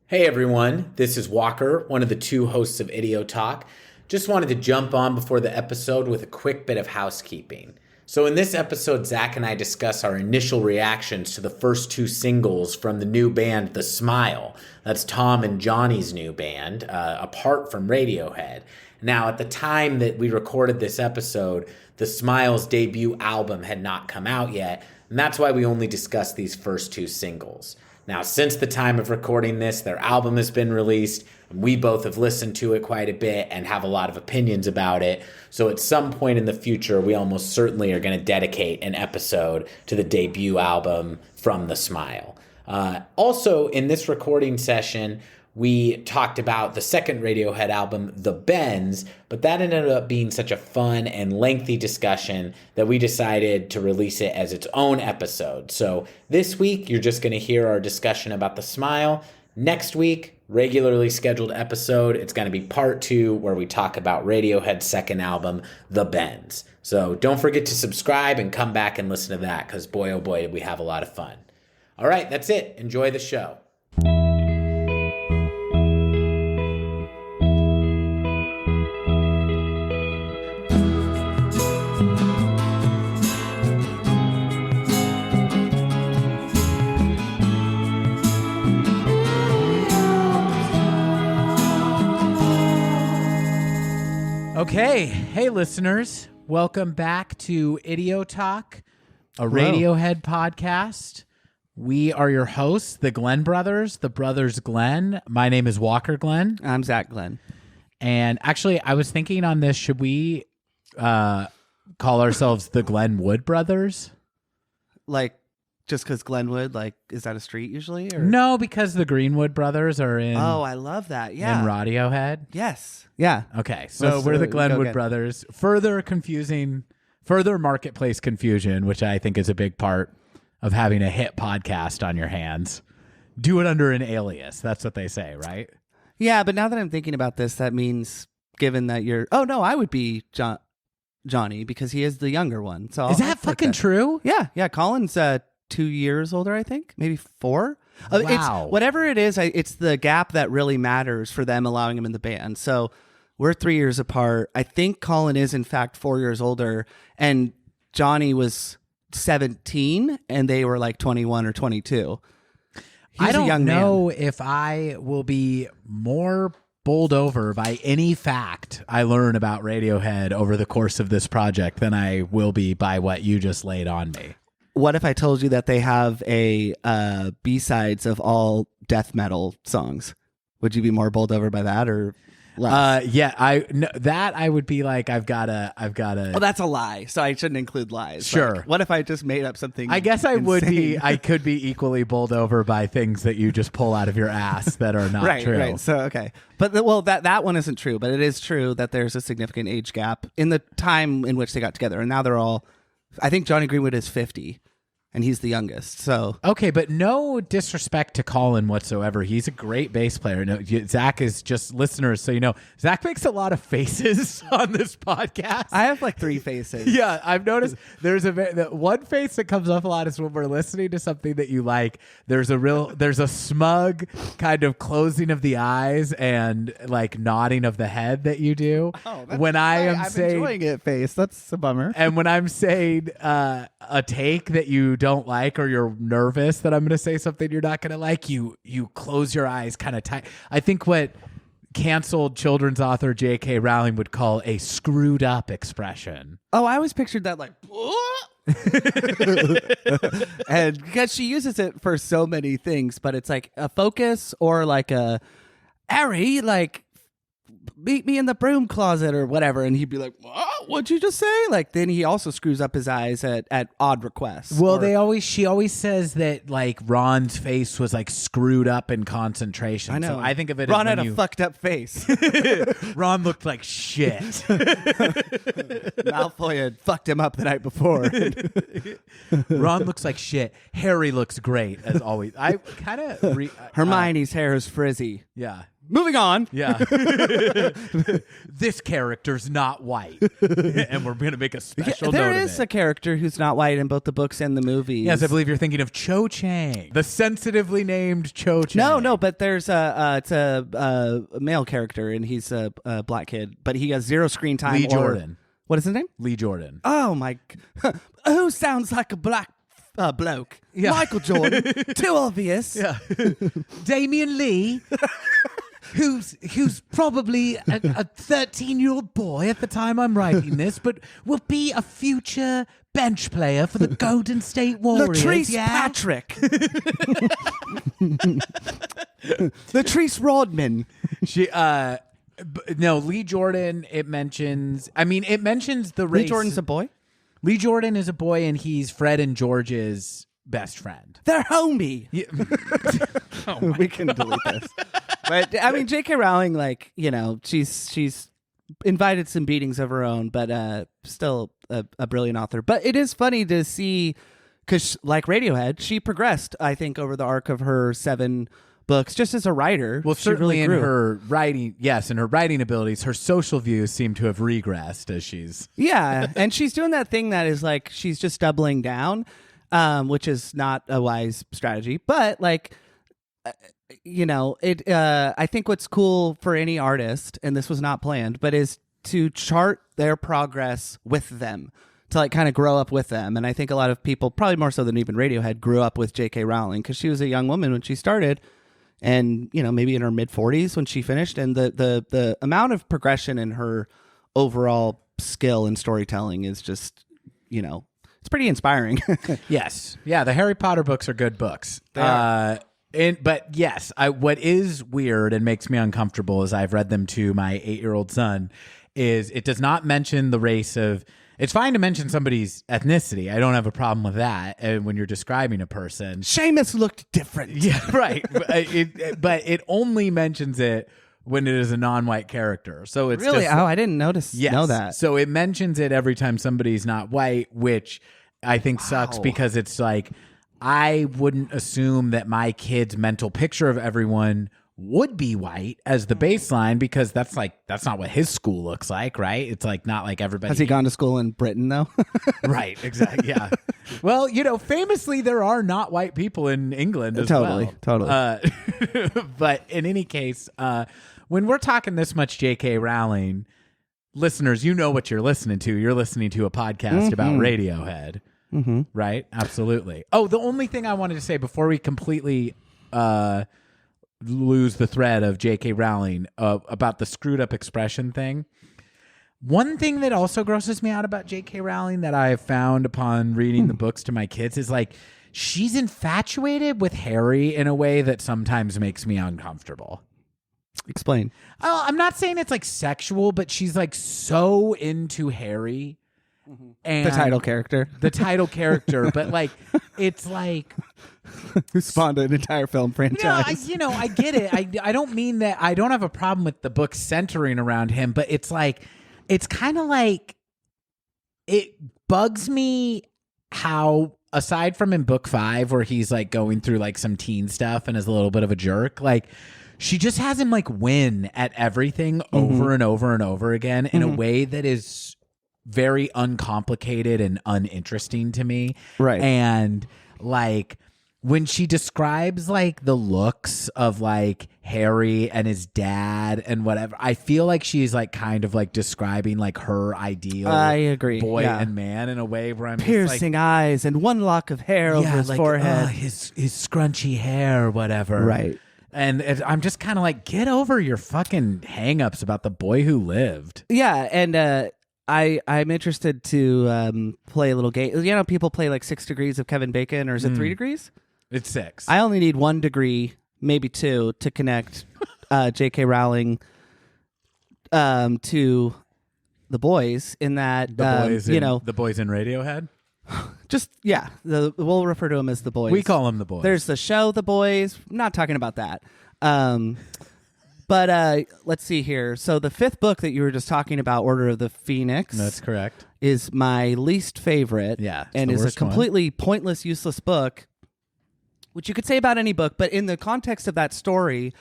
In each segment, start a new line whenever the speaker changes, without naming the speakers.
Hey everyone, this is Walker, one of the two hosts of Idio Talk. Just wanted to jump on before the episode with a quick bit of housekeeping. So in this episode, Zach and I discuss our initial reactions to the first two singles from the new band The Smile. That's Thom and Jonny's new band, apart from Radiohead. Now, at the time that we recorded this episode, The Smile's debut album had not come out yet, and that's why we only discussed these first two singles. Now, since the time of recording this, their album has been released, and we both have listened to it quite a bit and have a lot of opinions about it. So at some point in the future, we almost certainly are going to dedicate an episode to the debut album from The Smile. Also, in this recording session, we talked about the second Radiohead album, The Bends, but that ended up being such a fun and lengthy discussion that we decided to release it as its own episode. So this week, you're just going to hear our discussion about The Smile. Next week, regularly scheduled episode, it's going to be part 2 where we talk about Radiohead's second album, The Bends. So don't forget to subscribe and come back and listen to that because boy, oh boy, did we have a lot of fun. All right, that's it. Enjoy the show.
Okay, hey listeners, welcome back to Idio Talk, a Radiohead podcast. We are your hosts, the Glenn brothers, the brothers Glenn. My name is Walker Glenn.
I'm Zach Glenn.
And actually, I was thinking on this, should we call ourselves the Glenwood brothers?
Like, just because Glenwood, like, is that a street usually? Or?
No, because the Greenwood brothers are in...
Oh, I love that. Yeah.
In Radiohead.
Yes. Yeah.
Okay, so we're the Glenwood brothers. Further marketplace confusion, which I think is a big part of having a hit podcast on your hands. Do it under an alias. That's what they say, right?
Yeah, but now that I'm thinking about this, that means, given that you're... Oh, no, I would be Jonny because he is the younger one. So
is that fucking true?
Yeah. Yeah, Colin's 2 years older, I think. Maybe 4.
Wow.
It's, whatever it is, it's the gap that really matters for them allowing him in the band. So we're 3 years apart. I think Colin is, in fact, 4 years older. And Jonny was 17, and they were like 21 or 22.
I don't know if I will be more bowled over by any fact I learn about Radiohead over the course of this project than I will be by what you just laid on me.
What if I told you that they have a B-sides of all death metal songs? Would you be more bowled over by that or less?
Yeah, I would be like, I've got to.
Well, that's a lie, so I shouldn't include lies.
Sure.
Like, what if I just made up something?
I guess I
insane?
would be. I could be equally bowled over by things that you just pull out of your ass that are not true.
Right. So okay, but that one isn't true. But it is true that there's a significant age gap in the time in which they got together, and now they're all. I think Jonny Greenwood is 50. And he's the youngest, so...
Okay, but no disrespect to Colin whatsoever. He's a great bass player. No, Zach is just listeners, so you know. Zach makes a lot of faces on this podcast.
I have like 3 faces.
Yeah, I've noticed there's the one face that comes up a lot is when we're listening to something that you like. There's a smug kind of closing of the eyes and like nodding of the head that you do.
Oh,
when I'm
enjoying it, face. That's a bummer.
And when I'm saying a take that you don't like or you're nervous that I'm going to say something you're not going to like, you close your eyes kind of tight. I think what canceled children's author J.K. Rowling would call a screwed up expression.
Oh, I always pictured that like... and because she uses it for so many things, but it's like a focus or like a Harry, like meet me in the broom closet or whatever, and he'd be like, what'd you just say? Like then he also screws up his eyes at odd requests.
Well, she always says that like Ron's face was like screwed up in concentration.
I know.
So I think of it
Ron
as
had a fucked up face.
Ron looked like shit.
Malfoy had fucked him up the night before.
Ron looks like shit. Harry looks great as always. I kind of
Hermione's hair is frizzy.
Yeah.
Moving on.
Yeah. This character's not white. And we're going to make a special
There
note of
is
it.
a character who's not white in both the books and the movies.
Yes, I believe you're thinking of Cho Chang, the sensitively named Cho Chang.
No, but there's it's a male character, and he's a black kid, but he has zero screen time.
Lee Jordan.
What is his name?
Lee Jordan.
Oh my! Who sounds like a black bloke?
Yeah.
Michael Jordan. Too obvious.
Yeah. Damian Lee, who's probably a 13-year-old boy at the time I'm writing this, but will be a future bench player for the Golden State Warriors.
Latrice
yeah?
Patrick. Latrice Rodman.
No, Lee Jordan, it mentions the race.
Lee Jordan's a boy?
Lee Jordan is a boy, and he's Fred and George's best friend.
They're homie.
Yeah.
We can delete this. But I mean, J.K. Rowling, like, you know, she's invited some beatings of her own, but still a brilliant author. But it is funny to see, because like Radiohead, she progressed, I think, over the arc of her 7 books, just as a writer.
Well,
she
certainly
really grew.
in her writing, yes, in her writing abilities, her social views seem to have regressed as she's...
Yeah, and she's doing that thing that is like, she's just doubling down, which is not a wise strategy. But like, you know, I think what's cool for any artist, and this was not planned, but is to chart their progress with them, to like kind of grow up with them. And I think a lot of people, probably more so than even Radiohead, grew up with J.K. Rowling because she was a young woman when she started, and you know, maybe in her mid-40s when she finished. And the amount of progression in her overall skill in storytelling is just, you know, it's pretty inspiring.
Yes. Yeah, the Harry Potter books are good books. But yes, what is weird and makes me uncomfortable as I've read them to my 8-year-old son is it does not mention the race of... It's fine to mention somebody's ethnicity. I don't have a problem with that when you're describing a person.
Seamus looked different.
Yeah, right. But it only mentions it when it is a non-white character. So it's
really?
just,
I didn't know that.
So it mentions it every time somebody's not white, which I think sucks because it's like, I wouldn't assume that my kid's mental picture of everyone would be white as the baseline, because that's not what his school looks like, right? It's like not like everybody.
Has he gone to school in Britain though?
Right, exactly. Yeah. Well, you know, famously there are not white people in England as well.
Totally.
But in any case, when we're talking this much J.K. Rowling, listeners, you know what you're listening to. You're listening to a podcast about Radiohead, right? Absolutely. Oh, the only thing I wanted to say before we completely lose the thread of J.K. Rowling about the screwed up expression thing. One thing that also grosses me out about J.K. Rowling that I have found upon reading the books to my kids is like, she's infatuated with Harry in a way that sometimes makes me uncomfortable.
Explain.
Oh, I'm not saying it's like sexual, but she's like so into Harry. And
The title character.
But like, it's like,
who spawned an entire film franchise.
I get it. I don't mean that. I don't have a problem with the book centering around him, but it's like, it's kind of like, it bugs me how, aside from in book 5 where he's like going through like some teen stuff and is a little bit of a jerk, like she just has him like win at everything over and over and over again in a way that is very uncomplicated and uninteresting to me.
Right.
And like, when she describes like the looks of like Harry and his dad and whatever, I feel like she's like kind of like describing like her ideal
I agree.
boy
Yeah.
and man in a way where I'm
Piercing eyes and one lock of hair over his forehead.
his scrunchy hair or whatever.
Right.
And I'm just kind of like, get over your fucking hangups about the boy who lived.
Yeah, and I'm interested to play a little game. You know, people play like 6 degrees of Kevin Bacon, or is it 3 degrees?
It's 6.
I only need 1 degree, maybe 2, to connect J.K. Rowling to the boys. In that,
the boys in Radiohead.
just we'll refer to them as the boys.
We call them the boys.
There's the show, The Boys. I'm not talking about that. But let's see here. So the 5th book that you were just talking about, Order of the Phoenix.
That's correct.
Is my least favorite.
Yeah.
And is a completely pointless, useless book, which you could say about any book. But in the context of that story,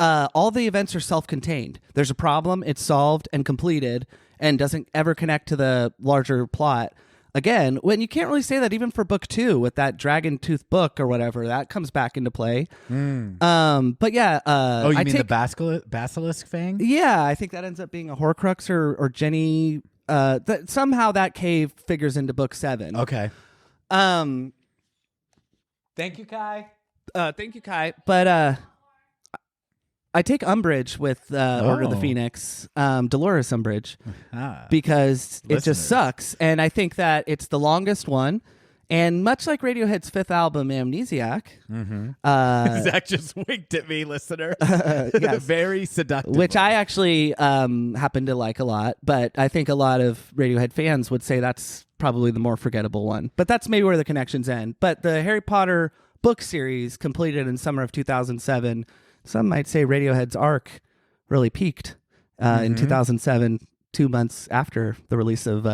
all the events are self-contained. There's a problem, it's solved and completed, and doesn't ever connect to the larger plot. Again, when you can't really say that even for book 2 with that dragon tooth book or whatever, that comes back into play. But yeah,
you mean the basilisk thing?
Yeah, I think that ends up being a Horcrux or Jenny. Somehow that cave figures into book 7.
Okay.
Thank
you, Kai.
Thank you, Kai. But I take umbrage with Order of the Phoenix, Dolores Umbridge, because it just sucks. And I think that it's the longest one. And much like Radiohead's 5th album, Amnesiac.
Zach just winked at me, listener.
Yes.
Very seductive.
Which I actually happen to like a lot. But I think a lot of Radiohead fans would say that's probably the more forgettable one. But that's maybe where the connections end. But the Harry Potter book series completed in summer of 2007. Some might say Radiohead's arc really peaked in 2007, 2 months after the release of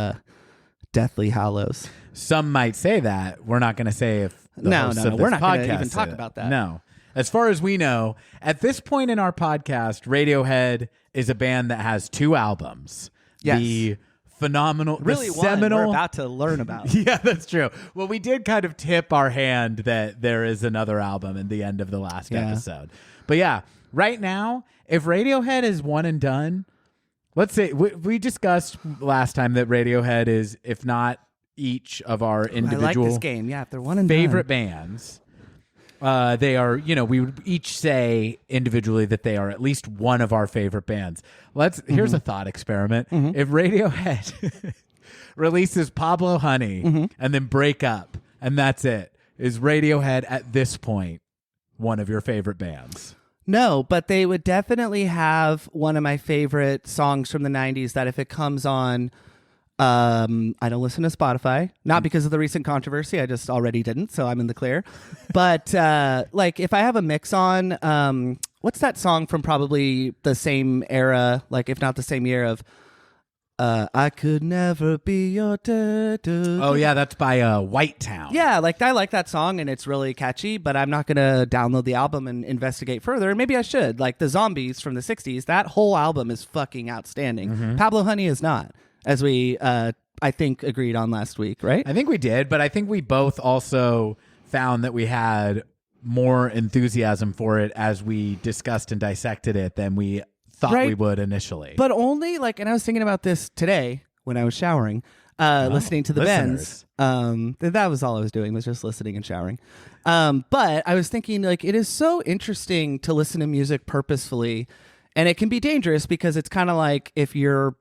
Deathly Hallows.
Some might say that. We're not going to say if the hosts of this
we're not going to
podcast
even talk about that.
No. As far as we know, at this point in our podcast, Radiohead is a band that has 2 albums.
Yes.
The phenomenal,
Really,
the seminal.
one we're about to learn about.
Yeah, that's true. Well, we did kind of tip our hand that there is another album in the end of the last episode. But yeah, right now, if Radiohead is one and done, let's say we discussed last time that Radiohead is, if not each of our individual
I like this game. Yeah, if they're one and
favorite
done.
bands, they are, we would each say individually that they are at least one of our favorite bands. Here's a thought experiment. If Radiohead releases Pablo Honey and then break up, and that's it, is Radiohead at this point one of your favorite bands?
No, but they would definitely have one of my favorite songs from the 90s that if it comes on, I don't listen to Spotify, not because of the recent controversy. I just already didn't, so I'm in the clear. But like if I have a mix on, what's that song from probably the same era, like if not the same year of I Could Never Be Your Dad.
Oh, yeah, that's by Whitetown.
Yeah, like I like that song and it's really catchy, but I'm not going to download the album and investigate further. Maybe I should. Like the Zombies from the 60s, that whole album is fucking outstanding. Pablo Honey is not, as we, I think, agreed on last week, right?
I think we did, but I think we both also found that we had more enthusiasm for it as we discussed and dissected it than we thought we would initially.
But only like, and I was thinking about this today when I was showering, listening to the Bends. That was all I was doing, was just listening and showering. But I was thinking, like, it is so interesting to listen to music purposefully, and it can be dangerous because it's kind of like if you're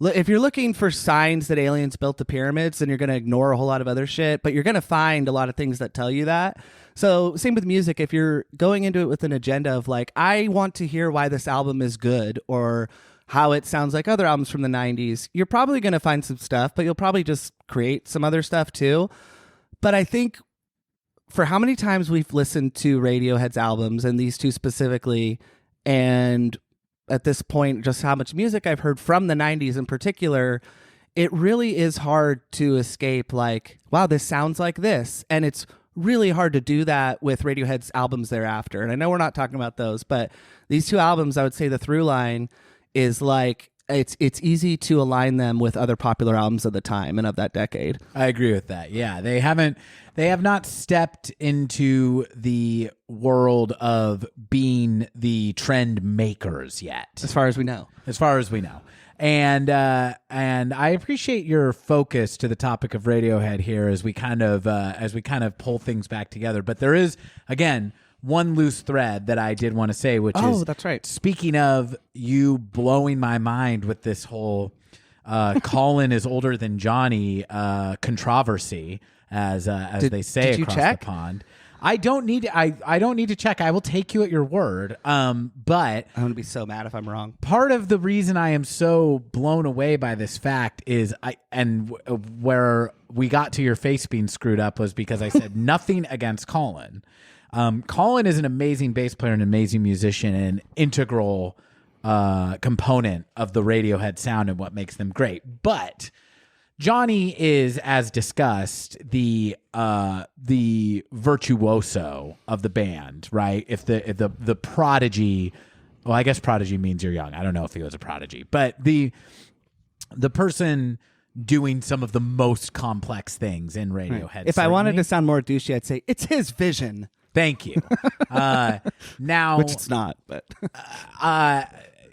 looking for signs that aliens built the pyramids, then you're going to ignore a whole lot of other shit, but you're going to find a lot of things that tell you that. So same with music. If you're going into it with an agenda of like, I want to hear why this album is good or how it sounds like other albums from the 90s, you're probably going to find some stuff, but you'll probably just create some other stuff too. But I think for how many times we've listened to Radiohead's albums, and these 2 specifically, and at this point, just how much music I've heard from the 90s in particular, it really is hard to escape like, wow, this sounds like this. And it's really hard to do that with Radiohead's albums thereafter. And I know we're not talking about those, but these 2 albums, I would say the through line is like, it's easy to align them with other popular albums of the time and of that decade.
I agree with that. Yeah, they have not stepped into the world of being the trend makers yet,
as far as we know.
And I appreciate your focus to the topic of Radiohead here as we kind of pull things back together. But there is, again, one loose thread that I did want to say, which is,
that's right.
Speaking of you blowing my mind with this whole Colin is older than Jonny controversy, as they say across the pond. I don't need to check. I will take you at your word. But
I'm going to be so mad if I'm wrong.
Part of the reason I am so blown away by this fact is where we got to your face being screwed up was because I said nothing against Colin. Colin is an amazing bass player, an amazing musician, and an integral component of the Radiohead sound and what makes them great. But Jonny is, as discussed, the virtuoso of the band, right? If the prodigy, well, I guess prodigy means you're young. I don't know if he was a prodigy, but the person doing some of the most complex things in Radiohead.
Right. If I wanted to sound more douchey, I'd say it's his vision.
Thank you. Now,
which it's not, but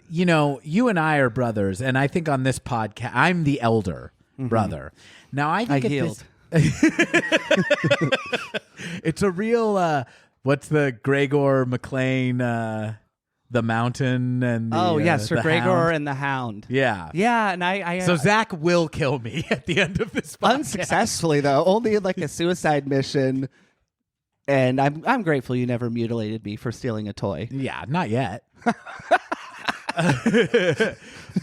you and I are brothers, and I think on this podcast, I'm the elder brother. Now I think it's a real what's the Gregor McLean the mountain and the,
Sir
the
Gregor
Hound.
and the Hound.
Yeah.
And I
So Zach will kill me at the end of this podcast.
Unsuccessfully though, only in like a suicide mission. And I'm grateful you never mutilated me for stealing a toy.
Yeah, not yet.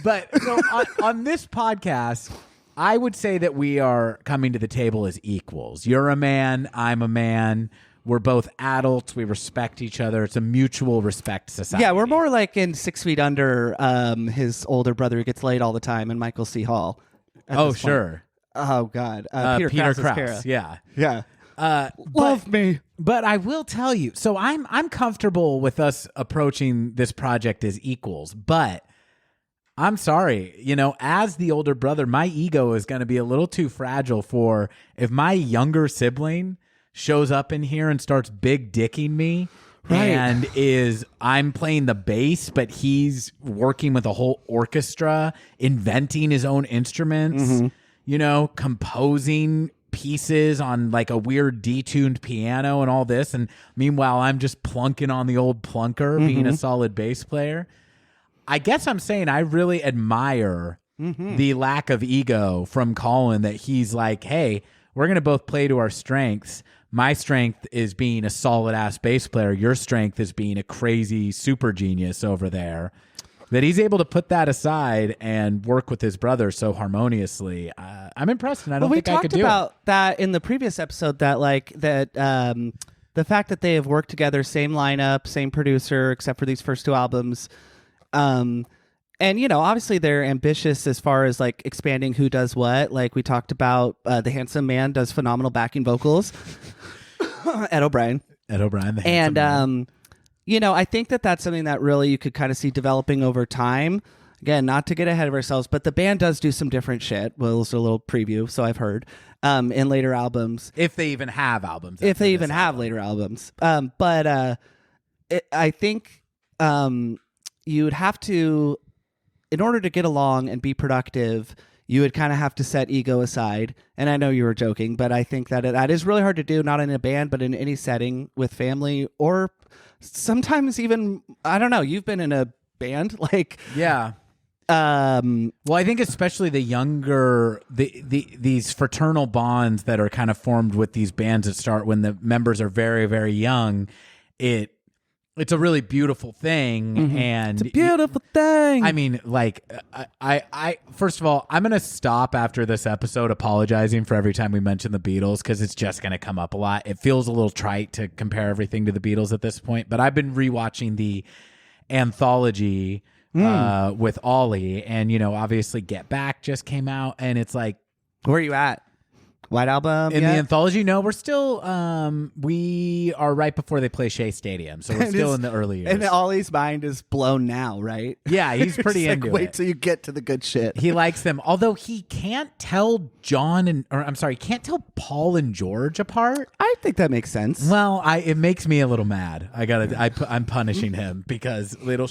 But so on this podcast, I would say that we are coming to the table as equals. You're a man, I'm a man. We're both adults. We respect each other. It's a mutual respect society.
Yeah, we're more like in 6 Feet Under, his older brother who gets laid all the time, and Michael C. Hall.
Oh, sure.
Oh, God.
Peter
Krause's
Krause.
Kara.
Yeah.
Love me.
But I will tell you, so I'm comfortable with us approaching this project as equals, but I'm sorry, as the older brother, my ego is going to be a little too fragile for if my younger sibling shows up in here and starts big dicking me.
Right.
And I'm playing the bass, but he's working with a whole orchestra, inventing his own instruments, composing pieces on like a weird detuned piano and all this. And meanwhile, I'm just plunking on the old plunker, being a solid bass player. I guess I'm saying I really admire the lack of ego from Colin, that he's like, hey, we're going to both play to our strengths. My strength is being a solid ass bass player. Your strength is being a crazy super genius over there. That he's able to put that aside and work with his brother so harmoniously. I'm impressed, and I don't think I could do it.
We talked about that in the previous episode, that the fact that they have worked together, same lineup, same producer, except for these first 2 albums. And, obviously they're ambitious as far as like expanding who does what. Like we talked about, the handsome man does phenomenal backing vocals. Ed O'Brien.
The handsome man.
I think that that's something that really you could kind of see developing over time. Again, not to get ahead of ourselves, but the band does do some different shit. Well, it's a little preview, so I've heard, in later albums.
If they even have albums.
If they even have later albums. I think you would have to, in order to get along and be productive, you would kind of have to set ego aside. And I know you were joking, but I think that that is really hard to do, not in a band, but in any setting with family, or sometimes even, I don't know, you've been in a band, like...
Yeah. Well, I think especially the younger, these fraternal bonds that are kind of formed with these bands that start when the members are very, very young, it's a really beautiful thing. And
it's a beautiful thing.
I mean, like, I first of all, I'm going to stop after this episode apologizing for every time we mention the Beatles, because it's just going to come up a lot. It feels a little trite to compare everything to the Beatles at this point, but I've been rewatching the anthology with Ollie, and, obviously Get Back just came out, and it's like...
Where are you at? White Album
in
yet?
the anthology? No, we're still we are right before they play Shea Stadium, so we're still in the early years.
And Ollie's mind is blown now, right?
Yeah, he's pretty into it.
Wait till you get to the good shit.
He likes them, although he can't tell can't tell Paul and George apart.
I think that makes sense.
Well, it makes me a little mad. I'm punishing him because it'll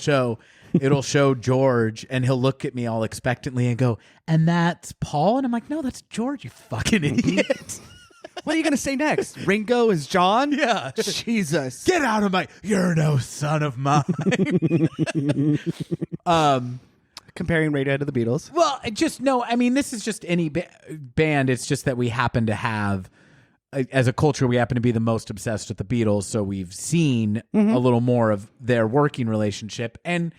show George, and he'll look at me all expectantly and go, and that's Paul? And I'm like, no, that's George, you fucking idiot.
What are you going to say next? Ringo is John?
Yeah.
Jesus.
Get out of you're no son of mine.
Comparing Radiohead to the Beatles.
Well, this is just any band. It's just that we happen to have, as a culture, we happen to be the most obsessed with the Beatles, so we've seen a little more of their working relationship. And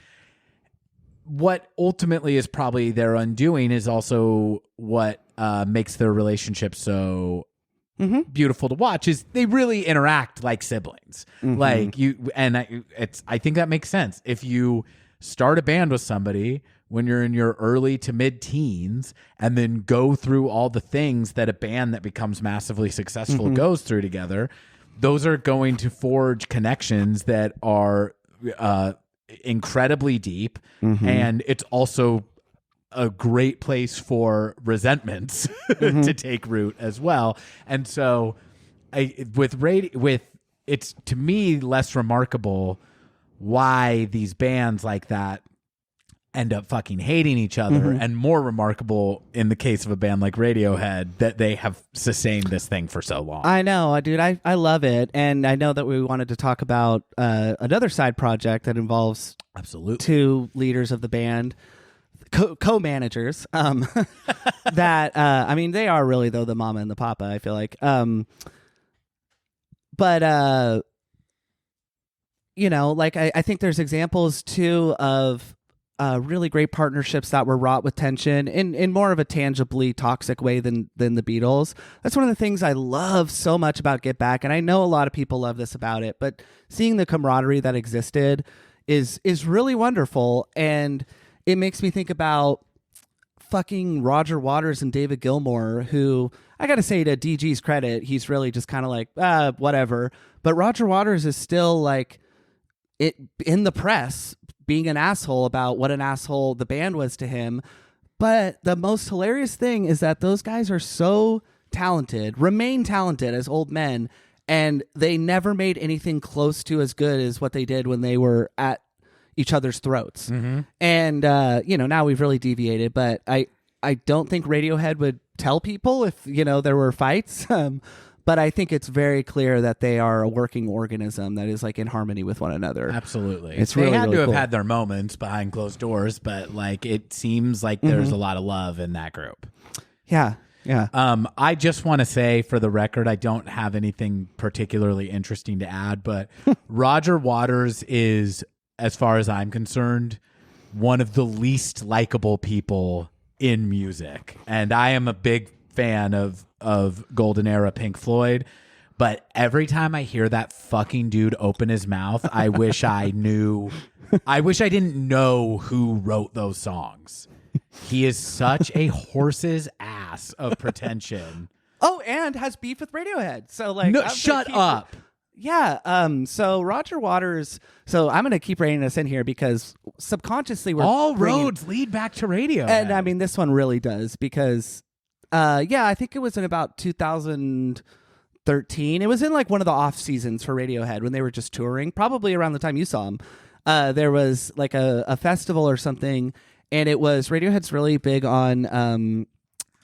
what ultimately is probably their undoing is also what makes their relationship so beautiful to watch, is they really interact like siblings. Like I think that makes sense. If you start a band with somebody when you're in your early to mid-teens and then go through all the things that a band that becomes massively successful goes through together, those are going to forge connections that are incredibly deep. And it's also a great place for resentments to take root as well. And so it's to me less remarkable why these bands like that end up fucking hating each other, and more remarkable in the case of a band like Radiohead that they have sustained this thing for so long.
I know, dude. I love it, and I know that we wanted to talk about another side project that involves two leaders of the band, co-managers. That I mean, they are really though the mama and the papa. I feel like, but you know, like I think there's examples too of really great partnerships that were wrought with tension in more of a tangibly toxic way than the Beatles. That's one of the things I love so much about Get Back, and I know a lot of people love this about it, but seeing the camaraderie that existed is really wonderful, and it makes me think about fucking Roger Waters and David Gilmour, who I gotta say, to DG's credit, he's really just kind of like, whatever. But Roger Waters is still like it in the press being an asshole about what an asshole the band was to him. But the most hilarious thing is that those guys are so talented, remain talented as old men, and they never made anything close to as good as what they did when they were at each other's throats. And you know, now we've really deviated, but I don't think Radiohead would tell people if, you know, there were fights. But I think it's very clear that they are a working organism that is like in harmony with one another.
Absolutely.
It's
they
really,
had
really
to have
cool.
had their moments behind closed doors, but like it seems like there's a lot of love in that group.
Yeah. Yeah.
I just want to say, for the record, I don't have anything particularly interesting to add, but Roger Waters is, as far as I'm concerned, one of the least likable people in music. And I am a big fan of Golden Era Pink Floyd, but every time I hear that fucking dude open his mouth, I wish I didn't know who wrote those songs. He is such a horse's ass of pretension.
Oh, and has beef with Radiohead. So like,
No, shut up.
Yeah. So Roger Waters. So I'm going to keep reining us in here because subconsciously we're
All roads lead back to radio.
And I mean, this one really does because, yeah, I think it was in about 2013. It was in like one of the off seasons for Radiohead when they were just touring, probably around the time you saw them. There was like a festival or something, and it was Radiohead's really big on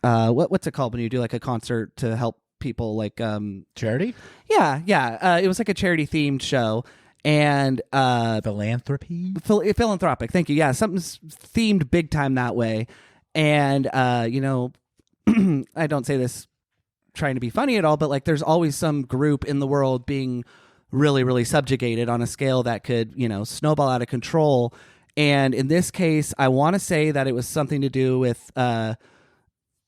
what's it called when you do like a concert to help people, like
charity?
Yeah. It was like a charity themed show. And philanthropic. Thank you. Yeah, something's themed big time that way. And you know, I don't say this trying to be funny at all, but like there's always some group in the world being really, really subjugated on a scale that could, you know, snowball out of control. And in this case, I want to say that it was something to do with there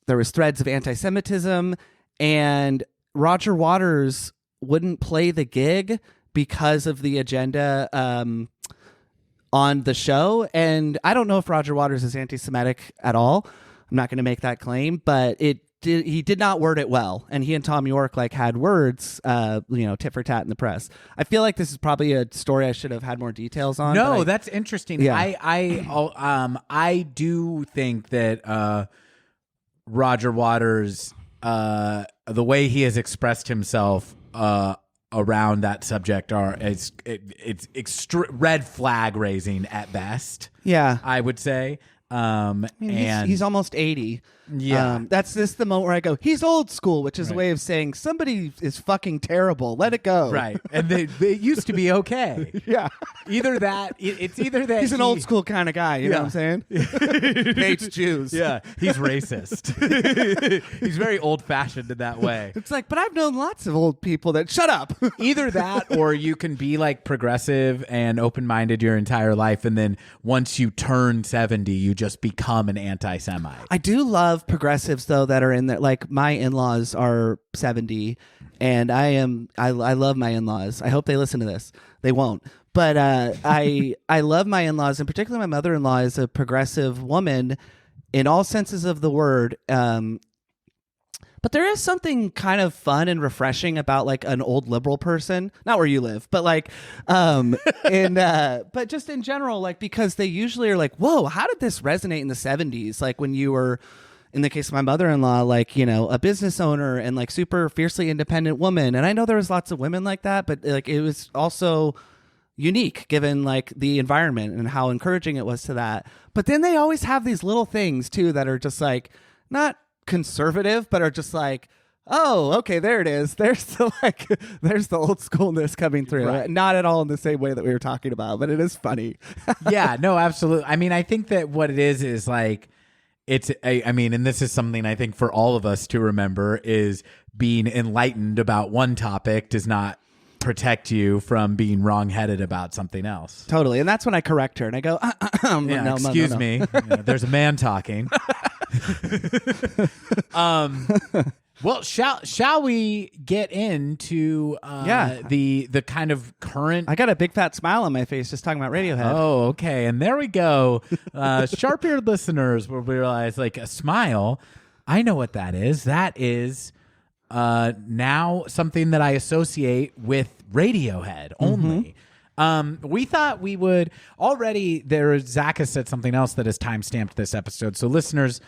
was threads of anti-Semitism, and Roger Waters wouldn't play the gig because of the agenda on the show. And I don't know if Roger Waters is anti-Semitic at all. I'm not going to make that claim, but he did not word it well. And he and Thom Yorke like had words, you know, tit for tat in the press. I feel like this is probably a story I should have had more details on.
No, that's interesting.
Yeah.
I do think that Roger Waters, the way he has expressed himself around that subject it's red flag raising at best.
Yeah,
I would say.
I mean,
and
he's almost 80.
Yeah.
That's the moment where I go, he's old school, which is a way of saying somebody is fucking terrible. Let it go.
Right. And they used to be okay.
Yeah.
Either that, it's either that
he's an old school kind of guy. You know what I'm saying? Hates Jews.
Yeah. He's racist. He's very old fashioned in that way.
It's like, but I've known lots of old people that shut up.
Either that, or you can be like progressive and open-minded your entire life, and then once you turn 70, you just become an anti-Semite.
I do love progressives though that are in there. Like my in-laws are 70, and I love my in-laws. I hope they listen to this. They won't. But I love my in-laws, and particularly my mother-in-law is a progressive woman in all senses of the word. But there is something kind of fun and refreshing about like an old liberal person, not where you live, but like, but just in general, like, because they usually are like, whoa, how did this resonate in the 70s? Like when you were, in the case of my mother-in-law, like, you know, a business owner and like super fiercely independent woman. And I know there was lots of women like that, but like, it was also unique given like the environment and how encouraging it was to that. But then they always have these little things too that are just like, not conservative, but are just like, oh, okay, there it is. There's the there's the old schoolness coming through.
Right.
Not at all in the same way that we were talking about, but it is funny.
Yeah, no, absolutely. I mean, I think that what it is like, I mean, and this is something I think for all of us to remember, is being enlightened about one topic does not protect you from being wrongheaded about something else.
Totally. And that's when I correct her and I go, no,
excuse
no.
me. There's a man talking. Well, shall we get into the kind of current?
I got a big fat smile on my face just talking about Radiohead.
Oh, okay, and there we go. Sharp-eared listeners will realize, like, a smile. I know what that is. That is now something that I associate with Radiohead only. We thought we would already. Zach has said something else that has time-stamped this episode. So, listeners,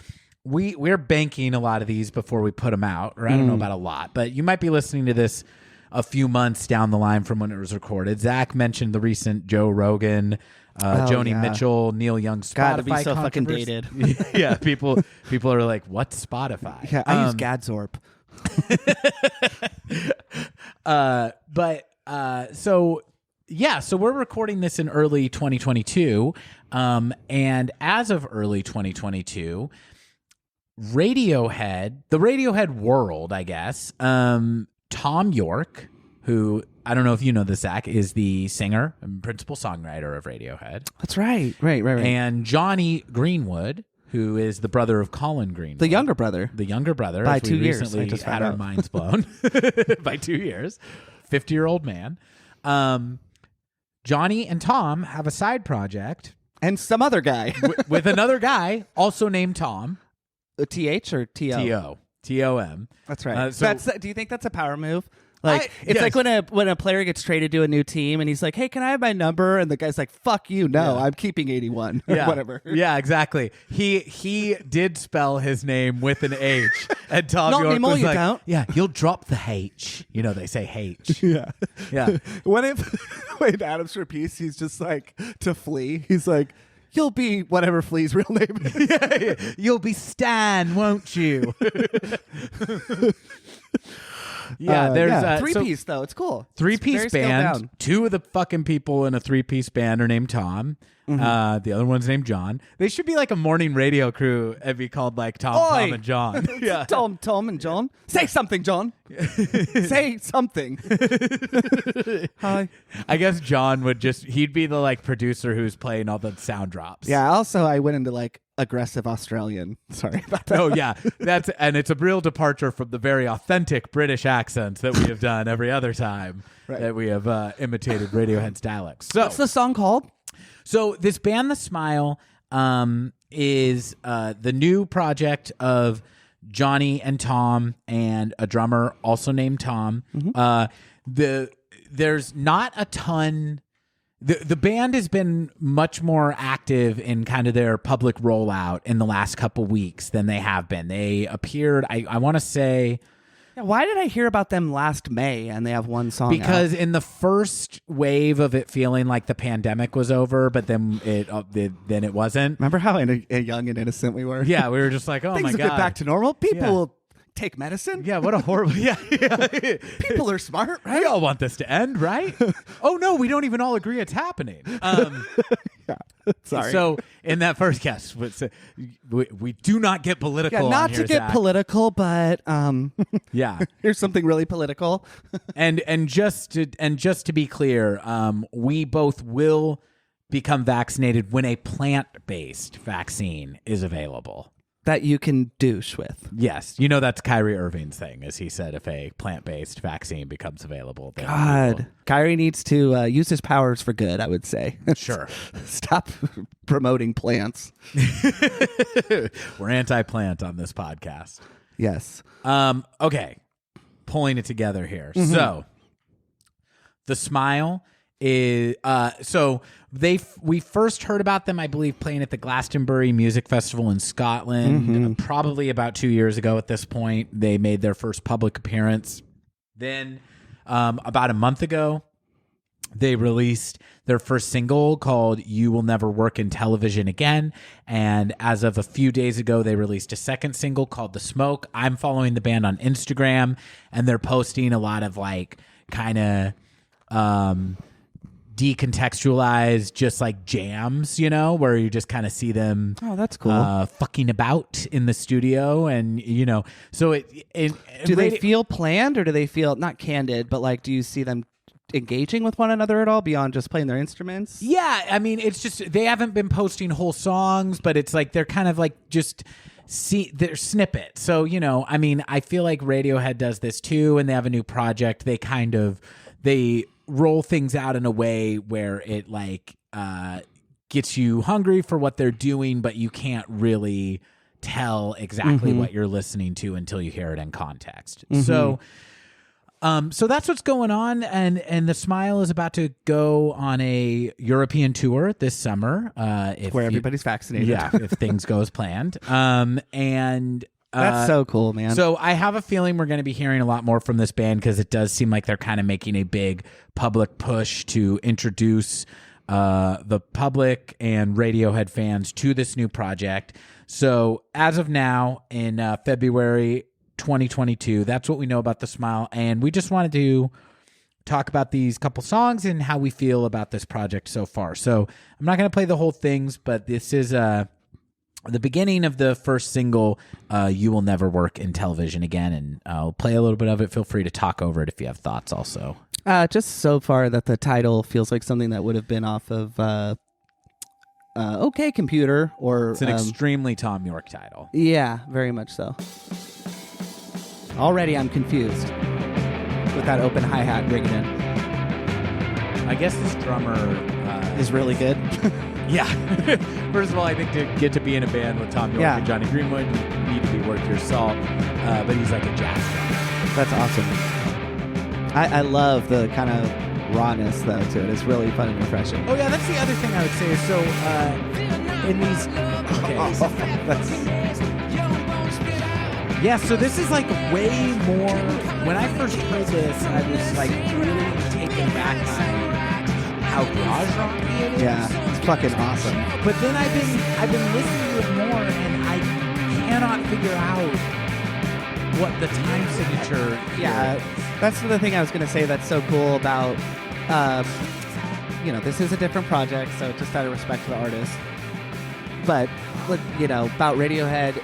we're banking a lot of these before we put them out, or I don't know about a lot, but you might be listening to this a few months down the line from when it was recorded. Zach mentioned the recent Joe Rogan, Joni Mitchell, Neil Young Spotify.
God, to be so fucking
controversy.
dated.
Yeah, people are like, what's Spotify?
Yeah, I use Gadzorp.
So we're recording this in early 2022, and as of early 2022, Radiohead, the Radiohead world, I guess, Thom Yorke, who, I don't know if you know this, Zach, is the singer and principal songwriter of Radiohead.
That's right. Right.
And Jonny Greenwood, who is the brother of Colin Greenwood.
The younger brother.
By
as 2 years.
Recently
I just
had
found
our
out.
minds blown. By 2 years. 50-year-old man. Jonny and Thom have a side project.
And some other guy.
with another guy, also named Thom.
TH or TO?
T-O. T-O-M.
That's right. Do you think that's a power move? Like, it's
yes.
like when a player gets traded to a new team and he's like, hey, can I have my number? And the guy's like, fuck you. No, I'm keeping 81 or whatever.
Yeah, exactly. He did spell his name with an H. And Thom
Not
Yorke
anymore,
was
you
like,
don't.
yeah, you'll drop the H. You know, they say H.
Yeah.
Yeah.
What if, when Adam's for peace, he's just like, to Flea, he's like, you'll be whatever Flea's real name is.
Yeah. You'll be Stan, won't you? Yeah, there's
three-piece, though. It's cool.
Three-piece
It's very scaled
band.
down.
Two of the fucking people in a three-piece band are named Thom. The other one's named John. They should be like a morning radio crew and be called like Tom and John. Yeah.
Tom and John. Say something, John. Say something. Hi.
I guess John he'd be the like producer who's playing all the sound drops.
Yeah, also I went into like aggressive Australian. Sorry about that.
Oh yeah. And it's a real departure from the very authentic British accents that we have done every other time that we have imitated Radiohead's dialects. So
what's the song called?
So this band, The Smile, is the new project of Jonny and Thom and a drummer also named Thom. There's not a ton. The band has been much more active in kind of their public rollout in the last couple weeks than they have been. They appeared, I want to say...
Yeah, why did I hear about them last May and they have one song
Because
out?
in the first wave of it feeling like the pandemic was over, but then it wasn't.
Remember how young and innocent we were?
Yeah, we were just like, oh
Things
my
will
God.
get back to normal. People will take medicine.
Yeah, what a horrible... Yeah.
People are smart, right?
We all want this to end, right? Oh, no, we don't even all agree it's happening.
Sorry.
So in that first guess, we do not get political.
Yeah, not
on
to
here,
get
Zach.
political, but
Yeah.
here's something really political.
and just to be clear, we both will become vaccinated when a plant-based vaccine is available.
that you can douche with.
Yes. You know, that's Kyrie Irving's thing, as he said, if a plant-based vaccine becomes available. Then
God, Kyrie needs to use his powers for good, I would say.
Sure.
Stop promoting plants.
We're anti-plant on this podcast.
Yes.
Okay. Pulling it together here. So, The Smile is we first heard about them, I believe, playing at the Glastonbury Music Festival in Scotland probably about 2 years ago. At this point, they made their first public appearance. Then about a month ago, they released their first single called You Will Never Work in Television Again. And as of a few days ago, they released a second single called The Smoke. I'm following the band on Instagram, and they're posting a lot of like kind of decontextualized, just like jams, you know, where you just kind of see them.
Oh, that's cool.
Fucking about in the studio, and you know, so
do they feel planned, or do they feel not candid, but like, do you see them engaging with one another at all beyond just playing their instruments?
Yeah, I mean, it's just they haven't been posting whole songs, but it's like they're kind of like just they're snippets. So, you know, I mean, I feel like Radiohead does this too, and they have a new project. They roll things out in a way where it like gets you hungry for what they're doing, but you can't really tell exactly what you're listening to until you hear it in context. So that's what's going on, and The Smile is about to go on a European tour this summer.
Where everybody's vaccinated.
Yeah, if things go as planned. And
that's so cool, man.
So I have a feeling we're going to be hearing a lot more from this band, because it does seem like they're kind of making a big public push to introduce the public and Radiohead fans to this new project. So as of now, in February 2022, that's what we know about The Smile, and we just wanted to talk about these couple songs and how we feel about this project so far. So I'm not going to play the whole things, but this is the beginning of the first single, You Will Never Work in Television Again, and I'll play a little bit of it. Feel free to talk over it if you have thoughts also.
Just so far that the title feels like something that would have been off of OK Computer, or
it's an extremely Thom Yorke title.
Yeah, very much so. Already I'm confused with that open hi-hat ringing in.
I guess this drummer
is really good.
Yeah. First of all, I think to get to be in a band with Thom Yorke and Jonny Greenwood, you need to be worth your salt. But he's like a jazz drummer.
That's awesome. I love the kind of rawness, though, to it. It's really fun and refreshing.
Oh, yeah, that's the other thing I would say. So, in these... Okay. Yeah, so this is like way more... When I first heard this, I was like really taken back by how garage rocky it is.
Yeah, it's fucking awesome.
But then I've been listening to it more, and I cannot figure out what the time signature is.
Yeah, that's the thing I was going to say that's so cool about, this is a different project, so just out of respect to the artist. But, about Radiohead,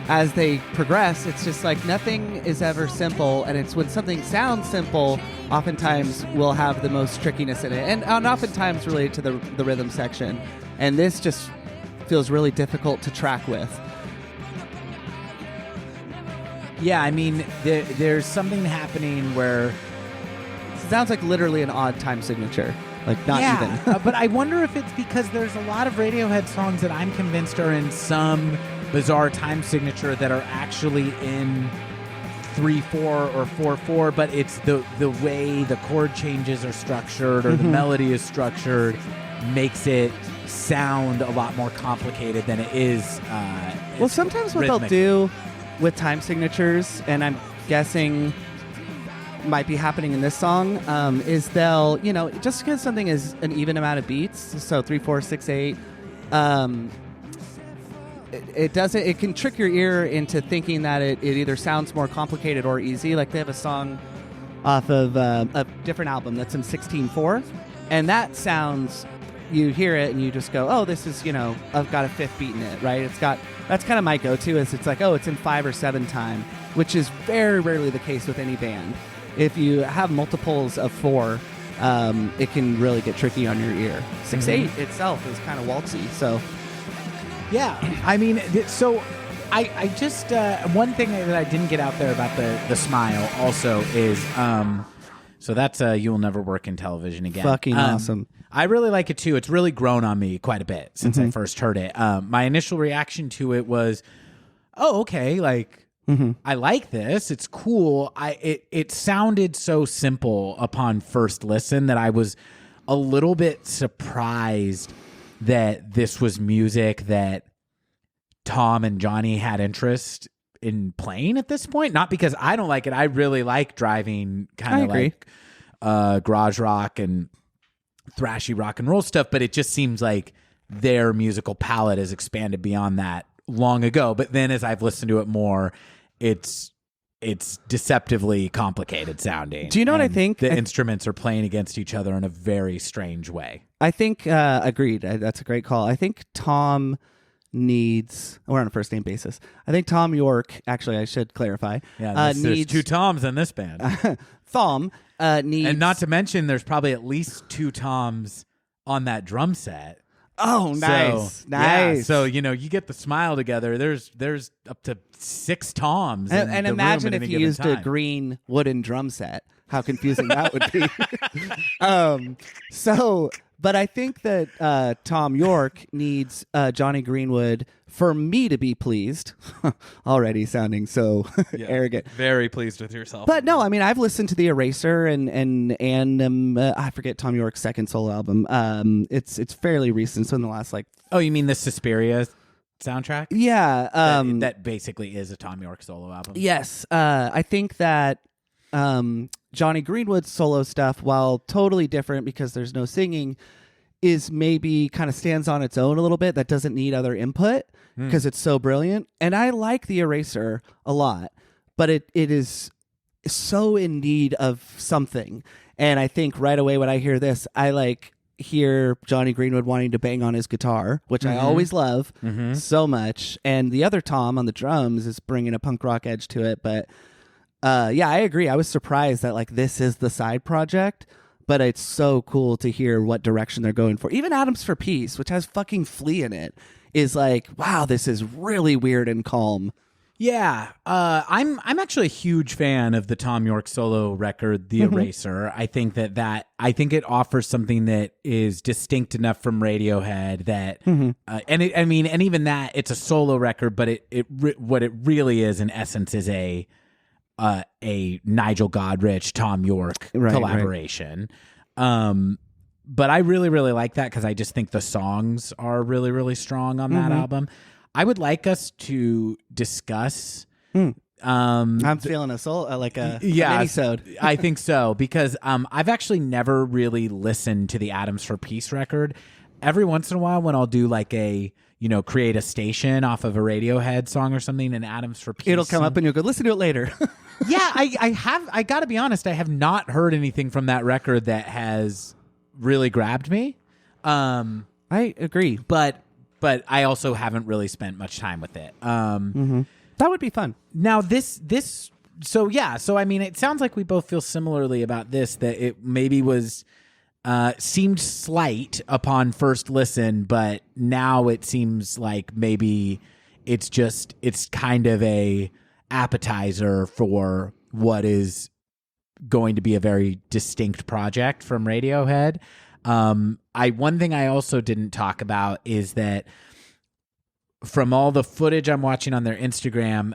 as they progress, it's just like nothing is ever simple, and it's when something sounds simple, oftentimes will have the most trickiness in it, and oftentimes related to the rhythm section. And this just feels really difficult to track with.
Yeah, I mean, there's something happening where
it sounds like literally an odd time signature. Like, not even.
But I wonder if it's because there's a lot of Radiohead songs that I'm convinced are in some bizarre time signature that are actually in 3/4 or 4/4, but it's the way the chord changes are structured, or the melody is structured, makes it sound a lot more complicated than it is.
Well, sometimes what
rhythmic.
they'll do with time signatures, and I'm guessing might be happening in this song, is they'll, just because something is an even amount of beats, so 3/4, 6/8, it can trick your ear into thinking that it either sounds more complicated or easy. Like, they have a song off of a different album that's in 16/4, and that sounds, you hear it and you just go, oh, this is, I've got a fifth beat in it, right? That's kind of my go-to, is it's like, oh, it's in 5 or 7 time, which is very rarely the case with any band. If you have multiples of 4, it can really get tricky on your ear. 6/8 itself is kind of waltzy, so...
Yeah, I mean, so I just one thing that I didn't get out there about the smile also is so that's You'll Never Work in Television Again.
Fucking awesome.
I really like it too. It's really grown on me quite a bit since I first heard it. My initial reaction to it was, oh, okay, like I like this. It's cool. It sounded so simple upon first listen that I was a little bit surprised that this was music that Thom and Jonny had interest in playing at this point. Not because I don't like it. I really like driving kind of like garage rock and thrashy rock and roll stuff, but it just seems like their musical palette has expanded beyond that long ago. But then as I've listened to it more, it's deceptively complicated sounding.
Do you know what I think?
The instruments are playing against each other in a very strange way.
I think, agreed. That's a great call. I think Thom needs, we're on a first name basis. I think Thom Yorke, actually, I should clarify.
Yeah, there's two Thoms in this band.
Thom needs.
And not to mention, there's probably at least two Thoms on that drum set.
Oh, nice. Nice.
Yeah, so, you get the smile together. There's up to 6 Thoms.
And imagine if you used a green wooden drum set. How confusing that would be. But I think that Thom Yorke needs Jonny Greenwood for me to be pleased. Already sounding so arrogant.
Very pleased with yourself.
But no, I mean, I've listened to The Eraser and I forget Thom Yorke's second solo album. It's fairly recent, so in the last
Oh, you mean the Suspiria soundtrack?
Yeah.
That basically is a Thom Yorke solo album.
Yes. I think that Jonny Greenwood's solo stuff, while totally different because there's no singing, is maybe kind of stands on its own a little bit. That doesn't need other input because it's so brilliant. And I like The Eraser a lot, but it is so in need of something. And I think right away when I hear this, I hear Jonny Greenwood wanting to bang on his guitar, which I always love so much. And the other Thom on the drums is bringing a punk rock edge to it. But yeah, I agree. I was surprised that this is the side project, but it's so cool to hear what direction they're going for. Even Atoms for Peace, which has fucking Flea in it, is wow, this is really weird and calm.
Yeah, I'm actually a huge fan of the Thom Yorke solo record, The Eraser. I think I think it offers something that is distinct enough from Radiohead that, and even that it's a solo record, but what it really is in essence is a Nigel Godrich, Thom Yorke collaboration. Right. But I really, really like that because I just think the songs are really, really strong on that album. I would like us to discuss.
I'm feeling a soul a mini-sode.
I think so because I've actually never really listened to the Atoms for Peace record. Every once in a while, when I'll do create a station off of a Radiohead song or something, and Atoms for Peace,
it'll come up and you'll go listen to it later.
Yeah, I got to be honest, I have not heard anything from that record that has really grabbed me.
I agree,
but I also haven't really spent much time with it.
That would be fun.
Now so I mean, it sounds like we both feel similarly about this, that it maybe was seemed slight upon first listen, but now it seems like maybe it's kind of a appetizer for what is going to be a very distinct project from Radiohead. One thing I also didn't talk about is that from all the footage I'm watching on their Instagram,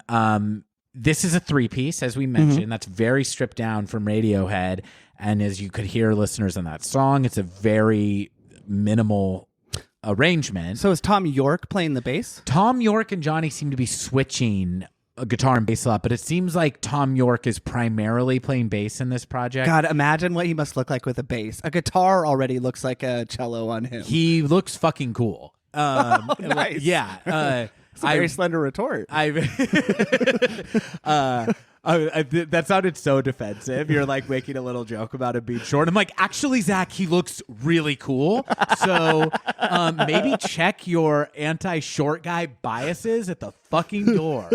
this is a 3-piece, as we mentioned. That's very stripped down from Radiohead. And as you could hear, listeners, on that song, it's a very minimal arrangement.
So is Thom Yorke playing the bass?
Thom Yorke and Jonny seem to be switching a guitar and bass a lot, but it seems like Thom Yorke is primarily playing bass in this project.
God, imagine what he must look like with a bass. A guitar already looks like a cello on him.
He looks fucking cool.
Nice.
Yeah.
It's a very slender retort.
That sounded so defensive. You're making a little joke about him being short. I'm like, actually, Zach, he looks really cool. So maybe check your anti-short guy biases at the fucking door.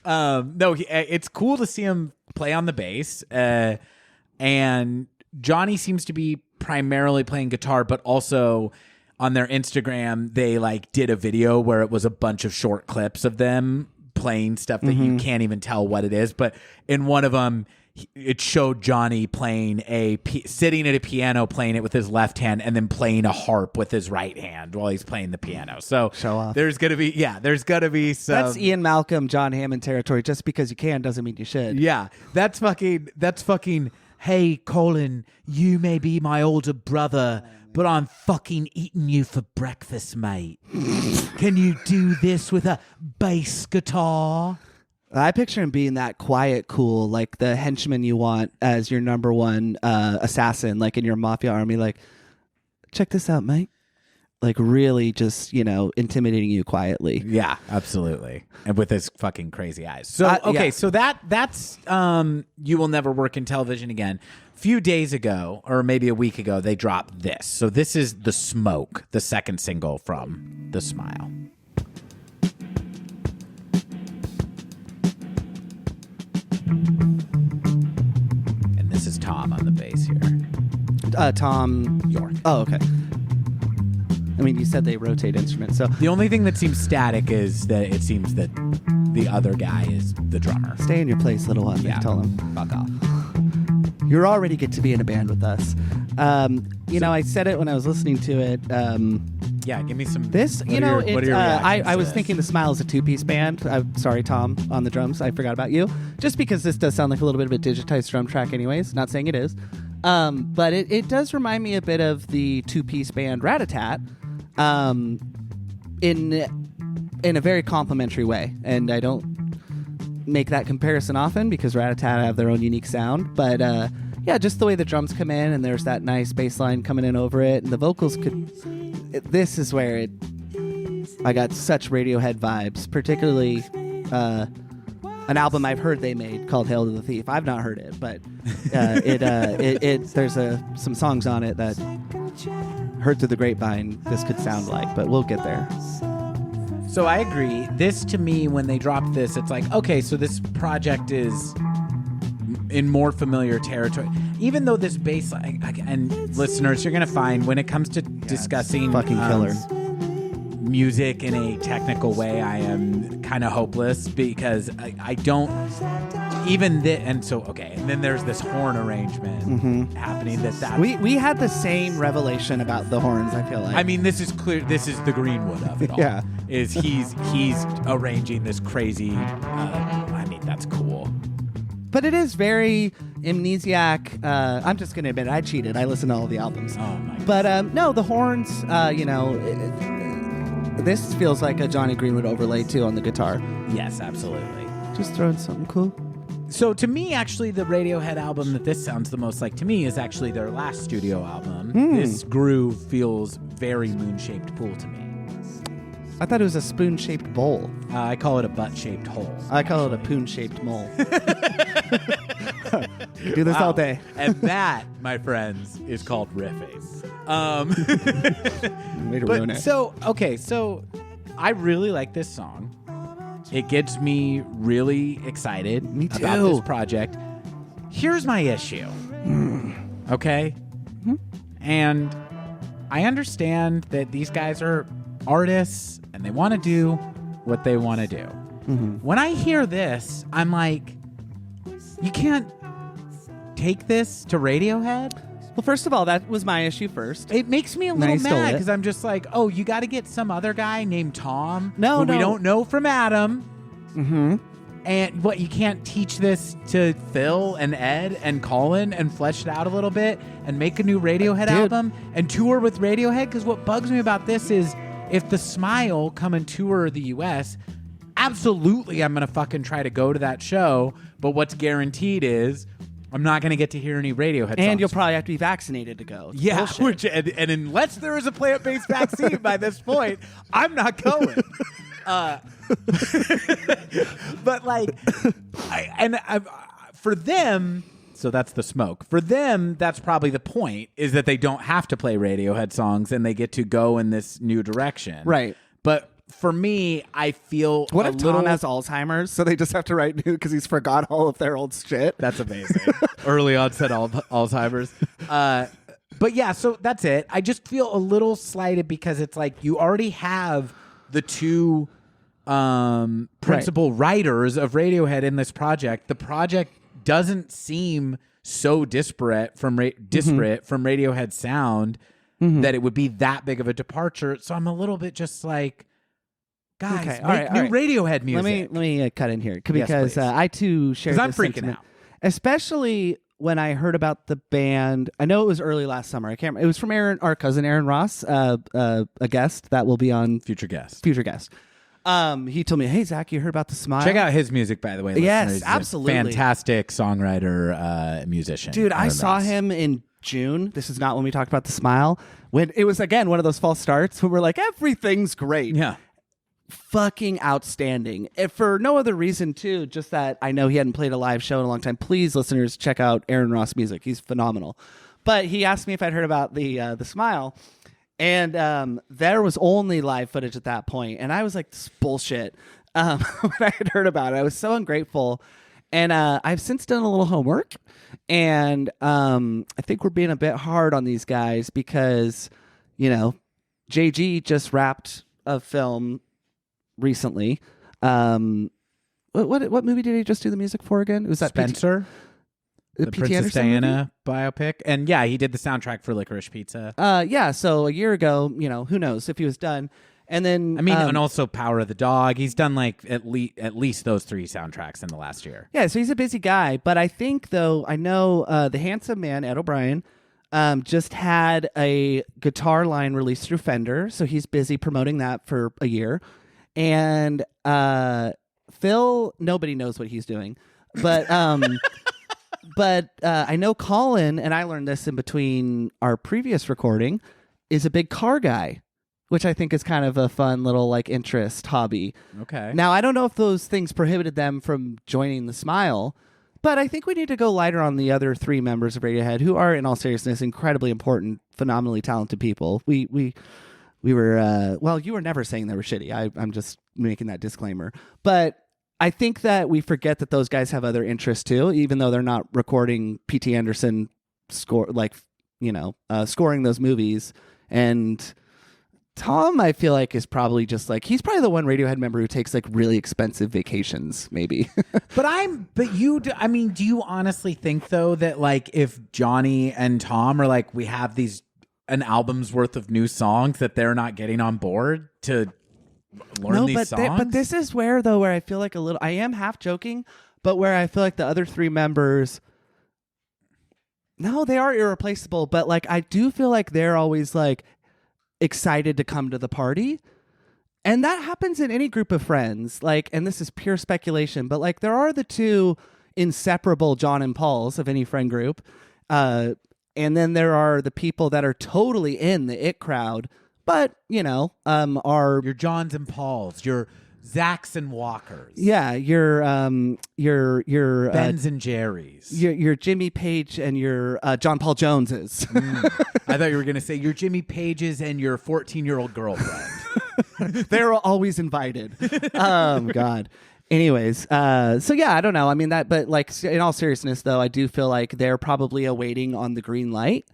No, it's cool to see him play on the bass. And Jonny seems to be primarily playing guitar, but also on their Instagram, they like did a video where it was a bunch of short clips of them playing stuff that you can't even tell what it is. But in one of them, it showed Jonny playing sitting at a piano, playing it with his left hand, and then playing a harp with his right hand while he's playing the piano. So
show off.
There's gonna be some.
That's Ian Malcolm, John Hammond territory. Just because you can doesn't mean you should.
Yeah, that's fucking. Hey, Colin, you may be my older brother, but I'm fucking eating you for breakfast, mate. Can you do this with a bass guitar?
I picture him being that quiet, cool, like the henchman you want as your number one assassin, like in your mafia army. Like, check this out, mate. Like really just, intimidating you quietly.
Yeah, absolutely. And with his fucking crazy eyes. So, okay, so that's You Will Never Work in Television Again. A few days ago, or maybe a week ago, they dropped this. So this is The Smoke, the second single from The Smile. And this is Thom on the bass here.
Thom
Yorke.
Oh, okay. I mean, you said they rotate instruments, so
The only thing that seems static is that it seems that the other guy is the drummer.
stay in your place, little one.
Yeah,
Tell him.
fuck off.
You already get to be in a band with us. I said it when I was listening to it.
Yeah, give me some.
This,
what are your reactions
I
to
was
this?
thinking The Smile is a two-piece band. Sorry, Thom, on the drums. I forgot about you. Just because this does sound like a little bit of a digitized drum track anyways. Not saying it is. But it does remind me a bit of the two-piece band Rat-a-Tat in a very complimentary way. And I don't make that comparison often because Rat-a-Tat have their own unique sound. But just the way the drums come in and there's that nice bass line coming in over it. And the vocals this is where I got such Radiohead vibes, particularly an album I've heard they made called Hail to the Thief. I've not heard it, but there's some songs on it that heard through the grapevine this could sound like, but we'll get there.
So I agree. This, to me, when they dropped this, it's like, okay, so this project is in more familiar territory. Even though this bass line, and listeners, you're going to find when it comes to discussing
fucking killer.
Music in a technical way, I am kind of hopeless because I don't even and then there's this horn arrangement happening that's
we had the same revelation about the horns, I feel like.
I mean, this is clear. This is the Greenwood of it all.
Yeah.
Is he's arranging this crazy that's cool.
But it is very amnesiac. I'm just going to admit I cheated. I listened to all the albums.
Oh my God.
But no, the horns, this feels like a Jonny Greenwood overlay too on the guitar.
Yes, absolutely.
Just throwing something cool.
So to me, actually, the Radiohead album that this sounds the most like to me is actually their last studio album. This groove feels very Moon-Shaped Pool to me.
I thought it was a spoon-shaped bowl.
I call it a butt-shaped hole.
I call it a poon-shaped mole. Do this all day.
And that, my friends, is called riffing.
Way to ruin it.
So I really like this song. It gets me really excited about this project. Here's my issue. Okay? And I understand that these guys are artists and they want to do what they want to do. When I hear this, I'm like, you can't take this to Radiohead?
Well, first of all, that was my issue first.
It makes me a little mad because I'm just like, oh, you got to get some other guy named Thom who we don't know from Adam. And what, you can't teach this to Phil and Ed and Colin and flesh it out a little bit and make a new Radiohead album and tour with Radiohead? Because what bugs me about this is if The Smile come and tour the U.S., absolutely I'm going to fucking try to go to that show. But what's guaranteed is I'm not going to get to hear any Radiohead songs.
And you'll probably have to be vaccinated to go. It's bullshit.
And unless there is a plant-based vaccine by this point, I'm not going. But like, for them, so that's The Smoke. For them, that's probably the point, is that they don't have to play Radiohead songs and they get to go in this new direction.
Right.
But for me, I feel
What if Thom has Alzheimer's, so they just have to write new because he's forgot all of their old shit?
That's amazing. Early onset Alzheimer's. But But yeah, so that's it. I just feel a little slighted because it's like you already have the two principal writers of Radiohead in this project. The project doesn't seem so disparate from Radiohead's sound that it would be that big of a departure. So I'm a little bit just like, guys, make new Radiohead music.
Let me cut in here because
Yes,
I too share this
I'm freaking
sentiment.
out.
Especially when I heard about the band. I know it was early last summer. I can't remember. It was from our cousin Aaron Ross, a guest that will be on
Future guest.
He told me, "Hey Zach, you heard about the Smile?"
Check out his music, by the way.
Yes,
listeners. He's
absolutely.
a fantastic songwriter, musician.
Dude, I
Aaron
saw
Ross.
him in June. This is not when we talked about the Smile. When it was again one of those false starts when we're like, everything's great.
Yeah.
Fucking outstanding. If for no other reason too, just that I know he hadn't played a live show in a long time. Please, listeners, check out Aaron Ross music. He's phenomenal. But he asked me if I'd heard about the Smile, and there was only live footage at that point, and I was like, this is bullshit. When I had heard about it, I was so ungrateful, and I've since done a little homework, and I think we're being a bit hard on these guys because, JG just wrapped a film recently. What movie did he just do the music for again? It was that
Spencer? The
P.T.
Princess
Anderson
Diana biopic. And yeah, he did the soundtrack for Licorice Pizza.
Yeah, so a year ago, who knows if he was done. And then
and also Power of the Dog. He's done like at least those 3 soundtracks in the last year.
Yeah, so he's a busy guy. But I think though, I know the handsome man, Ed O'Brien, just had a guitar line released through Fender, so he's busy promoting that for a year. And Phil, nobody knows what he's doing, but but I know Colin, and I learned this in between our previous recording, is a big car guy, which I think is kind of a fun little interest hobby.
Okay.
Now I don't know if those things prohibited them from joining the Smile, but I think we need to go lighter on the other 3 members of Radiohead, who are, in all seriousness, incredibly important, phenomenally talented people. We were, you were never saying they were shitty. I'm just making that disclaimer. But I think that we forget that those guys have other interests too, even though they're not recording P.T. Anderson scoring those movies. And Thom, I feel like, is probably just he's probably the one Radiohead member who takes really expensive vacations, maybe.
do you honestly think though that if Jonny and Thom are we have an album's worth of new songs that they're not getting on board to learn these songs?
But this is where I feel like I am half joking, but where I feel like the other 3 members, no, they are irreplaceable, but I do feel like they're always excited to come to the party. And that happens in any group of friends. And this is pure speculation, but there are the 2 inseparable John and Pauls of any friend group. And then there are the people that are totally in the it crowd, but are
your Johns and Pauls, your Zachs and Walkers.
Yeah, your
Bens and Jerrys.
Your Jimmy Page and your John Paul Joneses.
I thought you were going to say your Jimmy Pages and your 14-year-old girlfriend.
They're always invited. God. Anyways, so yeah, I don't know. I mean but in all seriousness though, I do feel like they're probably awaiting on the green light,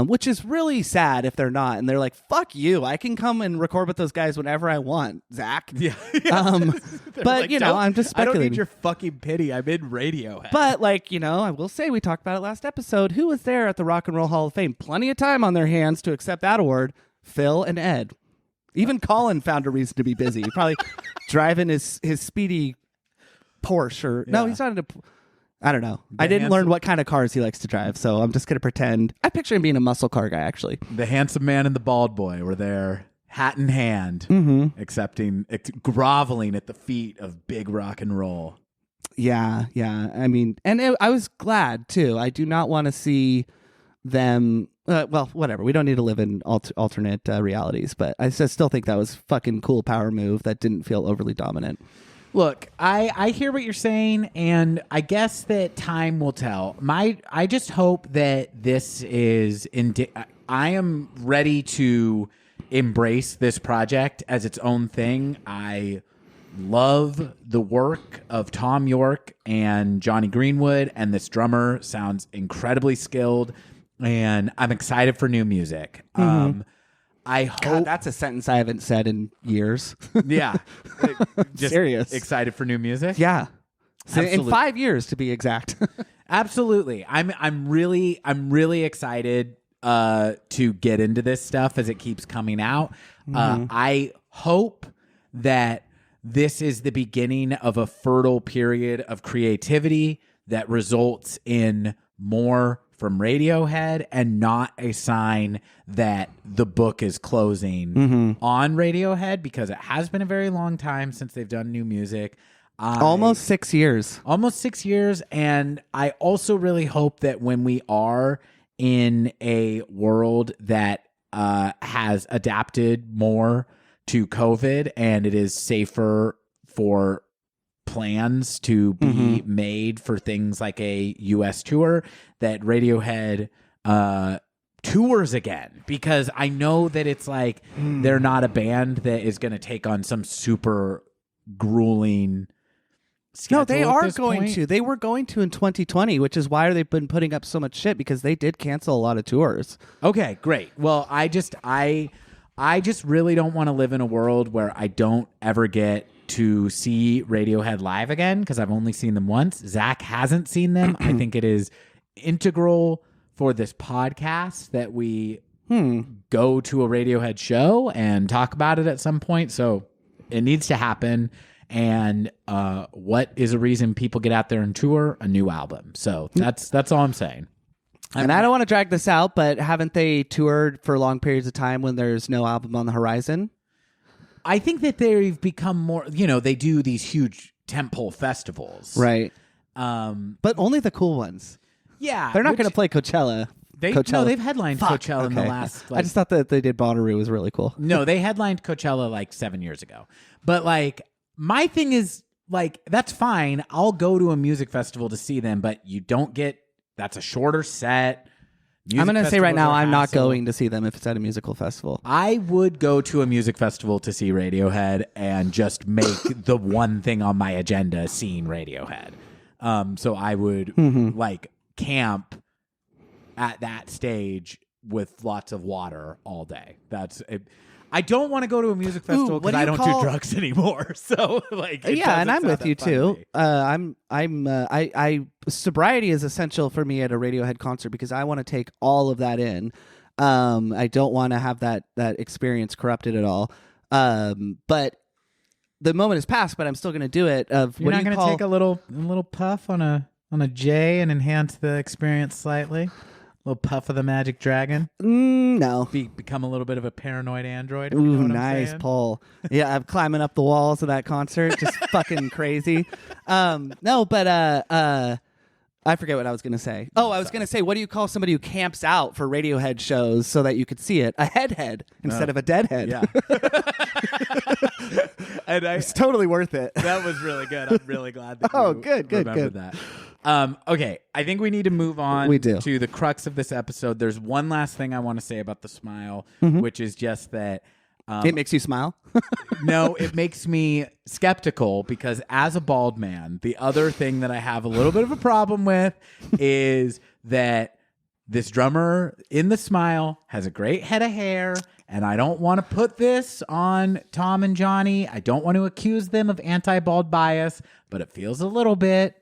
which is really sad if they're not. And they're like, fuck you. I can come and record with those guys whenever I want, Zach.
Yeah.
But I'm just speculating.
I don't need your fucking pity. I'm in Radiohead.
But I will say, we talked about it last episode. Who was there at the Rock and Roll Hall of Fame? Plenty of time on their hands to accept that award. Phil and Ed. Even Colin found a reason to be busy. Probably driving his speedy Porsche. Or no, he's not in a. I don't know. I didn't learn what kind of cars he likes to drive, so I'm just gonna pretend. I picture him being a muscle car guy. Actually,
the handsome man and the bald boy were there, hat in hand, groveling at the feet of big rock and roll.
Yeah. I mean, and I was glad too. I do not want to see them. Whatever. We don't need to live in alternate realities, but I still think that was fucking cool power move that didn't feel overly dominant.
Look, I hear what you're saying, and I guess that time will tell. I just hope that this is I am ready to embrace this project as its own thing. I love the work of Thom Yorke and Jonny Greenwood, and this drummer sounds incredibly skilled. and I'm excited for new music. I hope
God, that's a sentence I haven't said in years.
yeah, just
Serious.
excited for new music.
Yeah. So in
Absolute-
5 years to be exact.
Absolutely. I'm really excited to get into this stuff as it keeps coming out. I hope that this is the beginning of a fertile period of creativity that results in more from Radiohead and not a sign that the book is closing on Radiohead, because it has been a very long time since they've done new music.
Almost 6 years.
Almost 6 years. And I also really hope that when we are in a world that has adapted more to COVID and it is safer for plans to be made for things like a US tour, that Radiohead tours again, because I know that it's like they're not a band that is going to take on some super grueling schedule.
No, they
at
are
this
going
point.
to. They were going to in 2020, which is why they've been putting up so much shit, because they did cancel a lot of tours.
Okay, great. Well, I just really don't want to live in a world where I don't ever get to see Radiohead live again, because I've only seen them once. Zach hasn't seen them. I think it is integral for this podcast that we go to a Radiohead show and talk about it at some point. So it needs to happen. And what is a reason people get out there and tour? A new album. So that's all I'm saying.
And I don't want to drag this out, but haven't they toured for long periods of time when there's no album on the horizon?
I think that they've become more, they do these huge tentpole festivals.
Right.
But
Only the cool ones.
yeah.
They're not
which-
going to play Coachella.
No,
Coachella.
they've headlined
Fuck,
Coachella in the
okay.
last.
I just thought that they did Bonnaroo was really cool.
No, they headlined Coachella like 7 years ago. But like, my thing is like, that's fine. I'll go to a music festival to see them, but you don't get. That's a shorter set.
I'm going to say right now, I'm not
hassle.
going to see them if it's at a musical festival.
I would go to a music festival to see Radiohead and just make the one thing on my agenda seeing Radiohead. So I would like camp at that stage with lots of water all day. That's it. I don't want to go to a music festival
what
because
do
I
you
don't
call-
do drugs anymore. So like, it
Yeah, and
doesn't
I'm
sound
with
that
you
fun to
too.
me.
Sobriety is essential for me at a Radiohead concert because I want to take all of that in. I don't want to have that experience corrupted at all. But the moment has passed, but I'm still going to do it.
You're not going to take a little puff on a J and enhance the experience slightly. A little puff of the Magic Dragon.
No.
Become a little bit of a paranoid android. If you know
Ooh,
what I'm
nice
saying.
pull. Yeah, I'm climbing up the walls of that concert, just fucking crazy. No, but I forget what I was gonna say. Oh, I was gonna say, what do you call somebody who camps out for Radiohead shows so that you could see it? A headhead instead of a deadhead.
Yeah. And
It's totally worth it.
that was really good. I'm really glad that
Oh,
you
good,
remembered that. Okay, I think we need to move on
We do.
to the crux of this episode. There's one last thing I want to say about the smile,
Mm-hmm.
which is just that
It makes you smile.
no, it makes me skeptical because as a bald man, the other thing that I have a little bit of a problem with is that this drummer in the smile has a great head of hair, and I don't want to put this on Thom and Jonny. I don't want to accuse them of anti-bald bias, but it feels a little bit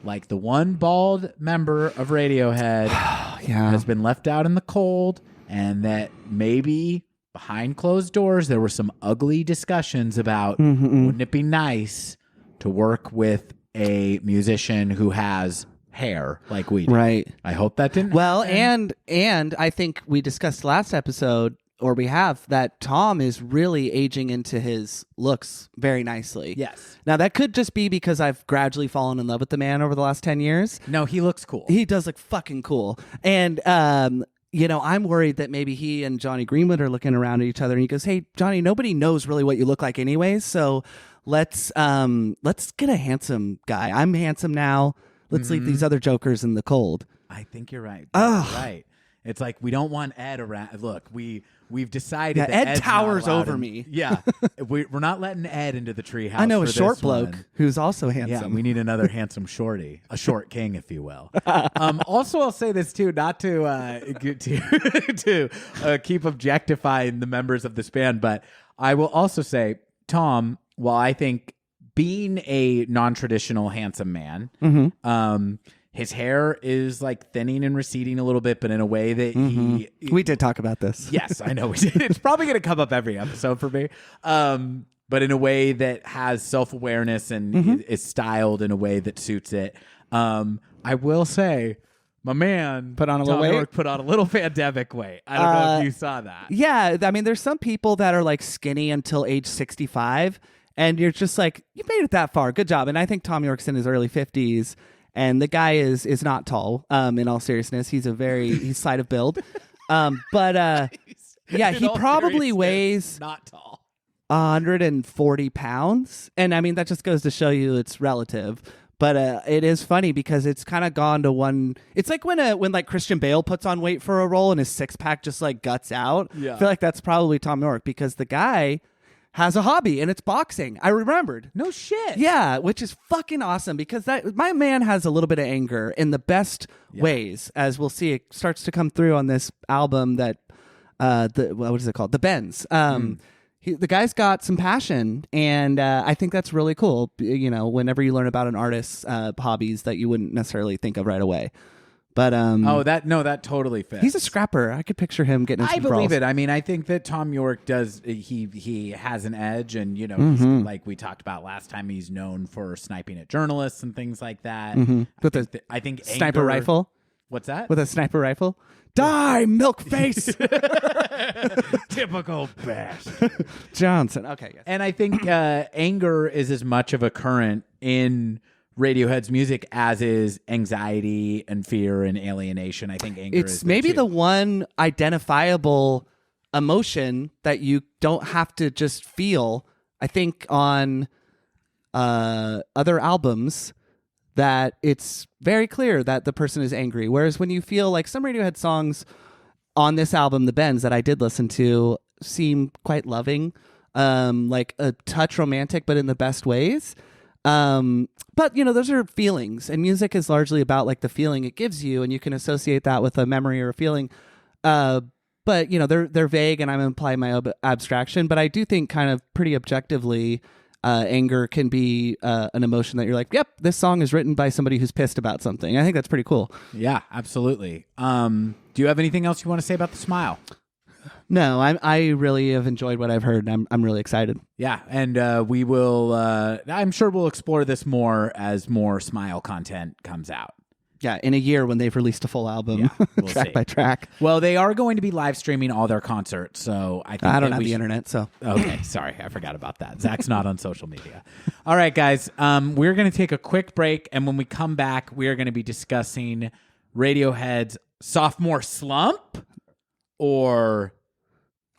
like the one bald member of Radiohead
Yeah.
has been left out in the cold, and that maybe behind closed doors there were some ugly discussions about wouldn't it be nice to work with a musician who has hair like we do.
Right.
I hope that didn't
Well,
happen.
and I think we discussed last episode, or we have, that Thom is really aging into his looks very nicely.
Yes.
Now, that could just be because I've gradually fallen in love with the man over the last 10 years.
No, he looks cool.
He does look fucking cool. And, I'm worried that maybe he and Jonny Greenwood are looking around at each other and he goes, "Hey, Jonny, nobody knows really what you look like anyways. So let's get a handsome guy. I'm handsome now. Let's leave these other jokers in the cold."
I think you're right.
Ugh.
You're right. It's like we don't want Ed around. Look, we've decided that
Ed
Ed's
towers
not allowed
over
in.
me.
Yeah, we're not letting Ed into the treehouse.
I know a
for
short
this
bloke
one.
who's also
Yeah,
handsome.
we need another handsome shorty, a short king, if you will. Also, I'll say this too, not to keep objectifying the members of this band, but I will also say, Thom, while I think being a non-traditional handsome man, his hair is like thinning and receding a little bit, but in a way that
we did talk about this.
Yes, I know we did. It's probably going to come up every episode for me. But in a way that has self-awareness and is styled in a way that suits it. I will say, my man
Put on a little
Thom
weight?
Yorke put on a little pandemic weight. I don't know if you saw that.
Yeah, I mean, there's some people that are like skinny until age 65, and you're just like, you made it that far. Good job. And I think Thom Yorke's in his early 50s, and the guy is not tall. In all seriousness, he's slight of build. Yeah,
In
he
all
probably
seriousness,
weighs
not tall.
140 pounds, and I mean that just goes to show you it's relative. But it is funny because it's kind of gone to one. It's like when like Christian Bale puts on weight for a role and his six pack just like guts out.
Yeah.
I feel like that's probably Thom Yorke because the guy has a hobby and it's boxing. I remembered.
No shit.
Yeah, which is fucking awesome because my man has a little bit of anger in the best ways, as we'll see. It starts to come through on this album that what is it called? The Bends. The guy's got some passion, and I think that's really cool. You know, whenever you learn about an artist's hobbies that you wouldn't necessarily think of right away. But
that totally fits.
he's a scrapper. I could picture him getting.
I believe it. I mean, I think that Thom Yorke does. He has an edge, and you know, he's, like we talked about last time, he's known for sniping at journalists and things like that.
With
I think
sniper
anger-
rifle.
What's that?
With a sniper rifle. Die, milk face.
Typical best.
Johnson. Okay. Yes.
And I think anger is as much of a current in Radiohead's music as is anxiety and fear and alienation. I think anger
It's
is
maybe
too.
the one identifiable emotion that you don't have to just feel. I think on other albums that it's very clear that the person is angry. Whereas when you feel like some Radiohead songs on this album, The Bends, that I did listen to, seem quite loving, like a touch romantic, but in the best ways. But you know, those are feelings, and music is largely about like the feeling it gives you, and you can associate that with a memory or a feeling. But you know, they're vague, and I'm implying my abstraction. But I do think, kind of pretty objectively, anger can be an emotion that you're like, yep, this song is written by somebody who's pissed about something. I think that's pretty cool.
Yeah, absolutely. Do you have anything else you want to say about The Smile?
No, I really have enjoyed what I've heard. And I'm really excited.
Yeah, and we will. I'm sure we'll explore this more as more Smile content comes out.
Yeah, in a year when they've released a full album,
Yeah, we'll
track
see.
by track.
Well, they are going to be live streaming all their concerts, so I think
I don't
that
have
we
the
should-
internet, so
Okay, sorry, I forgot about that. Zach's not on social media. All right, guys, we're going to take a quick break, and when we come back, we are going to be discussing Radiohead's sophomore slump, or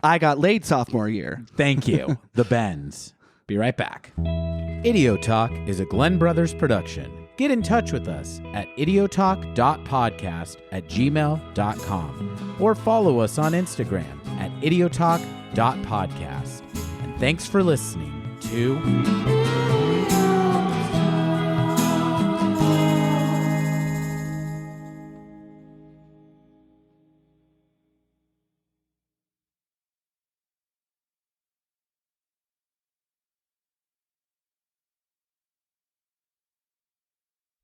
I got laid sophomore year.
thank you, The Bends. Be right back. Idiotalk is a Glenn Brothers production. Get in touch with us at idiotalk.podcast@gmail.com or follow us on Instagram at idiotalk.podcast. And thanks for listening to